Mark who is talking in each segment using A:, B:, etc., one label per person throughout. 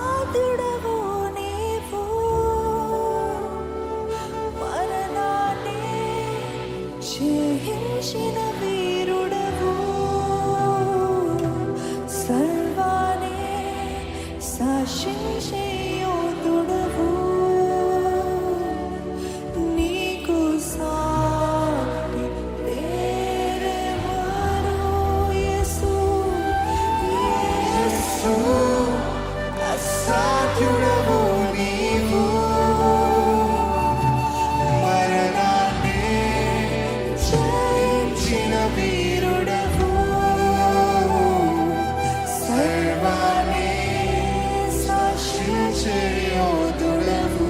A: అసాధ్యుడవు నీవు, మరణాన్ని జయించిన వీరుడవు, సర్వాన్ని శాసించే యోధుడవు, నీకు సాటి లేరెవరు యేసు. యేసు అసాధ్యుడవు నీవు, మరణాన్ని జయించిన వీరుడవు, సర్వాన్ని శాసించే యోధుడవు,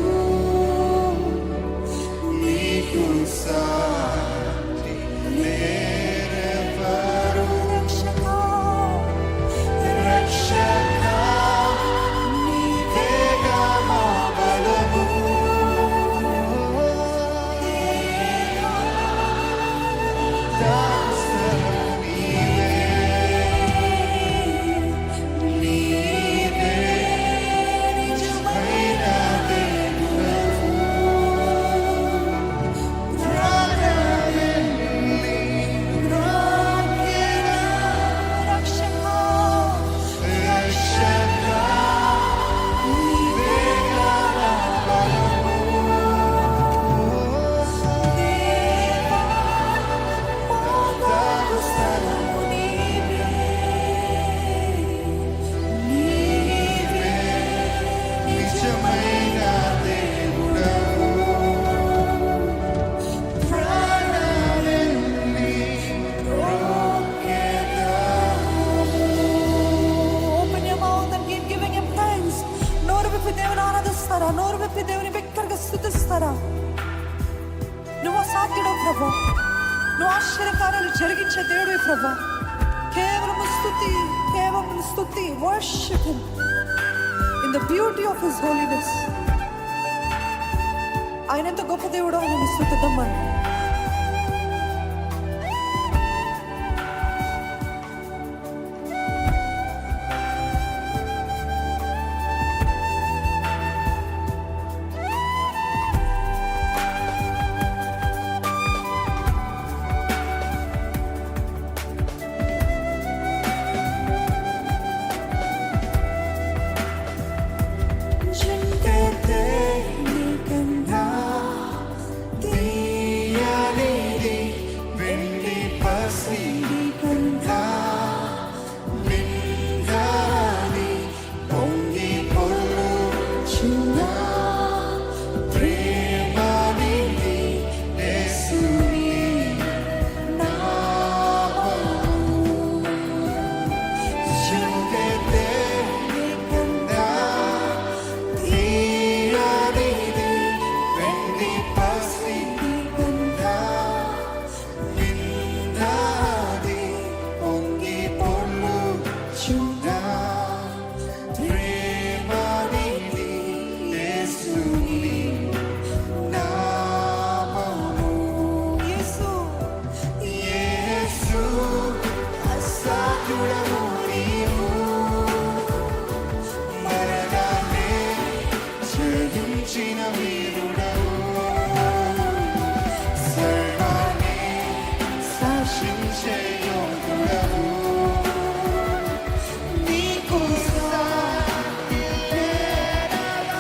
A: నీకు సాటి లేరెవరు. రక్షకా రక్షకా నీవేగా మా బలము, దాసరు నీవే, నీవే నిజమైన దేవుడవు, ప్రాణాలెల్లి మ్రోక్కెద. రక్షకా రక్షకా నీవేగా నా బలము, దేవా మాకు స్థలము నీవే, నీవే నిజమైన దేవుడవు, ప్రాణాలెల్లి మ్రోక్కెదము. Open your mouth and keep giving him thanks. నోరు విప్పి దేవుని ఆరాధిస్తారా? నోరు విప్పి దేవుని బిగ్గరగా స్తుతిస్తారా? నువ్వు అసాధ్యుడవు ప్రభా, నువ్వు ఆశ్చర్యకార్యాలు జరిగించే దేవుడివి ప్రభా. కేవలం స్తుతి. Worship him in the beauty of his holiness. ఆయన ఎంత గొప్ప దేవుడో ఆయన స్తుతిద్దామని. జింకతే నీకన్నా తీయనిది వెండి పసిడి కన్నా, నిండాని పొంగి పొర్లుచున్నా ప్రేమనిది యేసుని నామము. జింకతే నీకన్నా తీయనిది వెండి పసిడి కన్నా, నిండాది పొంగి పొర్లుచున్నా ప్రేమనిది యేసుని నామము. యేసు యేసు అసాధ్యుడవు నీవు, మరణాన్ని జయించిన వీరుడవు, సర్వాన్ని శాసించే యోధుడవు, నీకు సాటి లేరెవరు.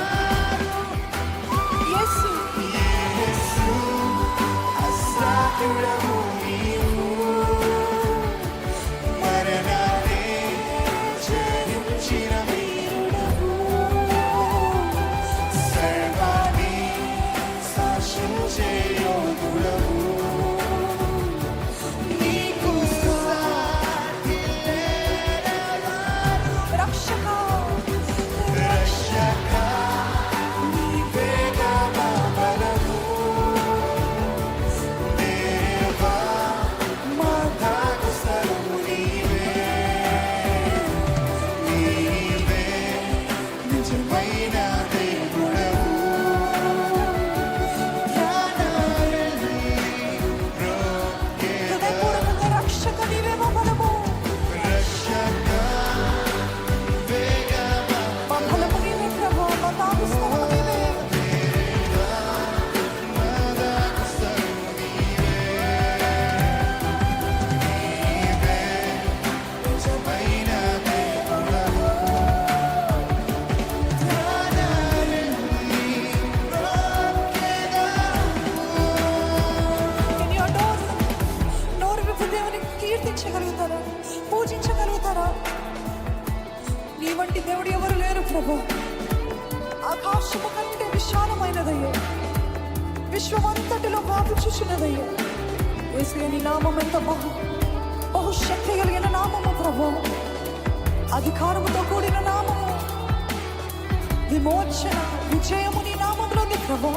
A: యేసు యేసు అసాధ్యుడవు నీవు, మరణాన్ని జయించిన వీరుడవు, సర్వాన్ని శాసించే యోధుడవు, నీకు సాటి లేరెవరు. రక్షకా రక్షకా నీవేగా మా బలము, దేవా మా దాగు స్థలము నీవే, నీవే నిజమైన దేవుడవు, ప్రాణాలెల్లి మ్రోక్కెద. హృదయపూర్వకంగా రక్షక నీవే మా బలము, రక్షక నీవేగా మా బలము, విశ్వమంతటిలో వ్యాపించుచున్నదయ్యా. యేసయ్య నీ నామం ఎంత బహుశక్తి కలిగిన నామము ప్రభు, అధికారముతో కూడిన నామము, విమోచన విజయము నీ నామంలో ఉంది ప్రభు.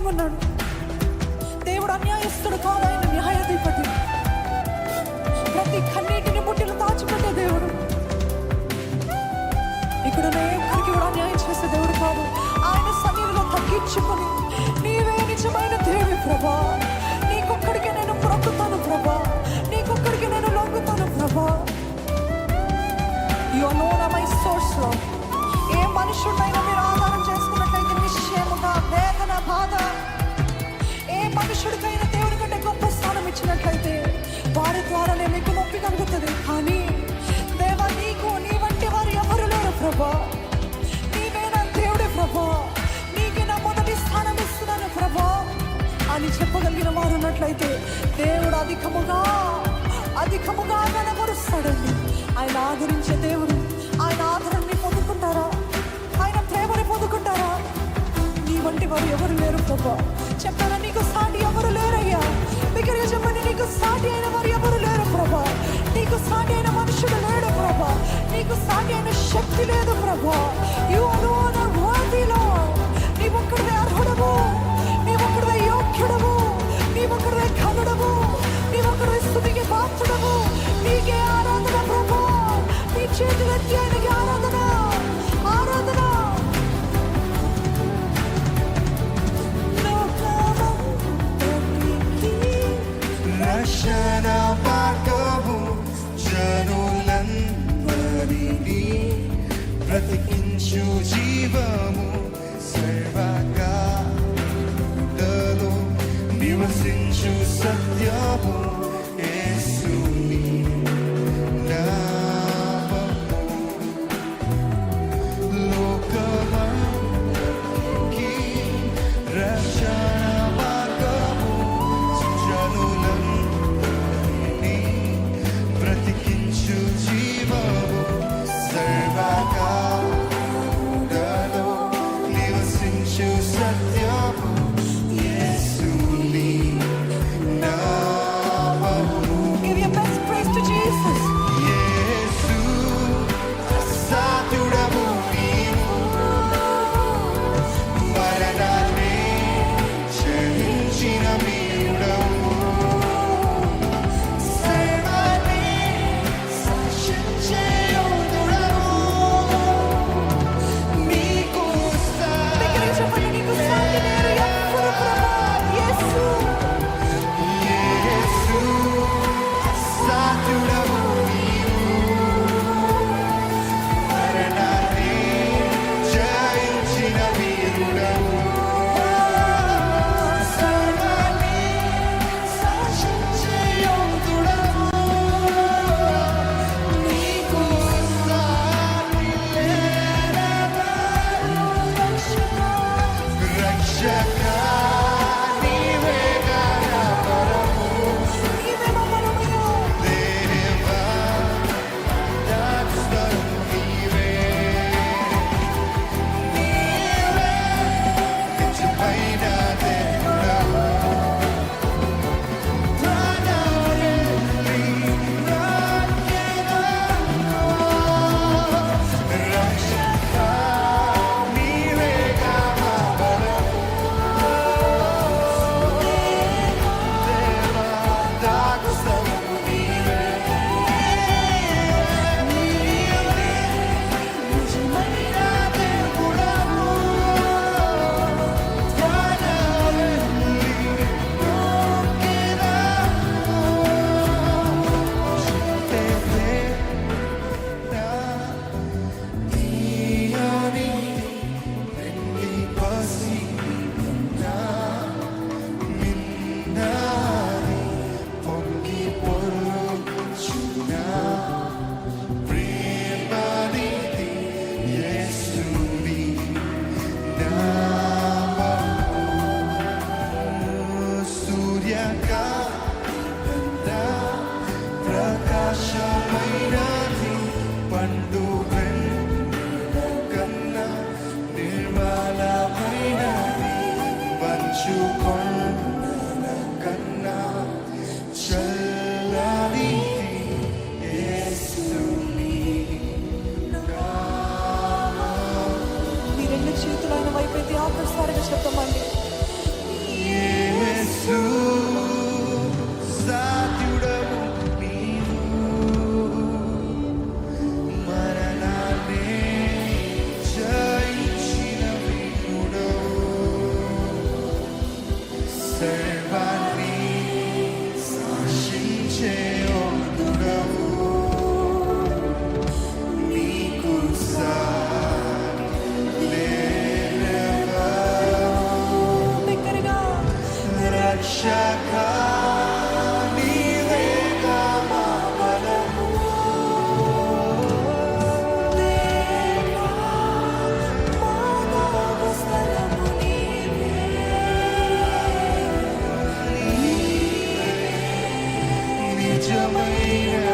A: ఉన్నాడు. దేవుడు అన్యాయస్తుడు కాదు, ఆయన న్యాయాధిపతి. ప్రతి కన్నీటిని పుట్టిన దాచిపెట్టే దేవుడు. ఇక్కడ ఒక్కరికి కూడా అన్యాయం చేసే దేవుడు కాదు. ఆయన సన్నిధిలో తగ్గించుకొని నీవే నిజమైన దేవుడి ప్రభా, నీకొక్కడికే నేను ప్రొక్కుతాను ప్రభా, నీకొక్కడికి నేను లొంగుతాను ప్రభా. You alone are my source lord. ఏ మనుషుడైనా మీరు ఆధారం చేసుకున్నట్లయితే నిశ్చయముగా వేదన బాధ, ఏ మనుషుడికైనా దేవుడి కంటే గొప్ప స్థానం ఇచ్చినట్లయితే వారి ద్వారానే మీకు నొప్పి కలుగుతుంది. కానీ దేవా, నీకు నీ వంటి వారు ఎవరు లేరు ప్రభా. నీవే నా దేవుడే ప్రభా, నీకే నా మొదటి స్థానం ఇస్తున్నాను ప్రభా అని చెప్పగలిగిన వారు ఉన్నట్లయితే దేవుడు అధికముగా కనబరుస్తాడండి. ఆయన ఆదరించే దేవుడు. ఆయన ఆదరణని పొందుకుంటారా? ఆయన ప్రేమని పొందుకుంటారా? నీ వంటి వారు ఎవరు లేరు ప్రభా. చెప్పారా, నీకు సాటి ఎవరు లేరయ్యా. బిగ్గరగా చెప్పండి, నీకు సాటి అయిన వారు ఎవరు లేరు ప్రభా. నీకు సాటి అయిన మనుషుడు లేడు ప్రభా. నీకు సాటి అయిన శక్తి లేదు ప్రభా. You alone are worthy lord. నీ ఒక్కడివే అర్హుడవు, నీ ఒక్కడివే యోగ్యుడవు, నీ ఒక్కడివే ఘనుడవు, నీ ఒక్కడివే స్తుతికి పాత్రుడవు. నీకే ఆరాధన ప్రభా. నీ చేతులెత్తి ఆయనకి ఆరాధన, ఆరాధన.
B: రక్షణ మార్గము జనులను నివసించు జీవము సర్వకాలములలో నివసించు సత్యము యేసుని నామము లోకమంకి రక్షణ మార్గము జనులందరినీ బ్రతికించు జీవము సర్వకాలములలో నివసించు సత్యము యేసుని నామము.
A: Give your best praise to Jesus.
B: యేసు అసాధ్యుడవు నీవు, మరణాన్ని జయించిన వీరుడవు, సర్వాన్ని శాసించే యోధుడవు, నీకు
A: దగ్గర చెప్పండి, నీకు సాటి లేరు ఎవ్వరు ప్రభా. యేసు
B: యేసు అసాధ్యుడవు నీవు, మరణాన్ని జయించిన వీరుడవు, సర్వాన్ని శాసించే యోధుడవు, నీకు సాటి లేరెవరు. రక్షక నీవే గణపరము,
A: నీవే మా బలమయ్యా.
B: దేవా దాస్తము నీవే, నీవే నిజమైన దేవుడవు, ప్రాణాలెల్లి బ్రతికెదను. రక్షక నీవే గణపరము, దేవా దాస్తము నీవే, నీవే నిజమైన దేవుడవు, ప్రాణాలెల్లి బ్రతికెదను. తెతేనా తీయని వెండి పసినా మిన్నారి పొంగి పొర్లుచున్నా ప్రేమనిధి యేసుని నామము. సూర్యకాంత ప్రకాశమైనది పండు వెన్నెల కన్నా నిర్మలమైనది మంచు కొండల కన్నా చల్లనిది యేసుని
A: మీ రెండు చేతులు ఆయన వైపు ఆకర్షాలుగా చెప్పమండి.
B: యేసు సాధ్యుడవు నీవు, మరణాన్ని జయించిన వీరుడవు, సర్వాన్ని శాసించే యోధుడవు, నీకు సాటి లేరెవరు.
A: దగ్గరగా
B: రక్షక నీవేగా మా బలము,
A: దేవా మానవ స్థలము నీవే.
B: నిజమైన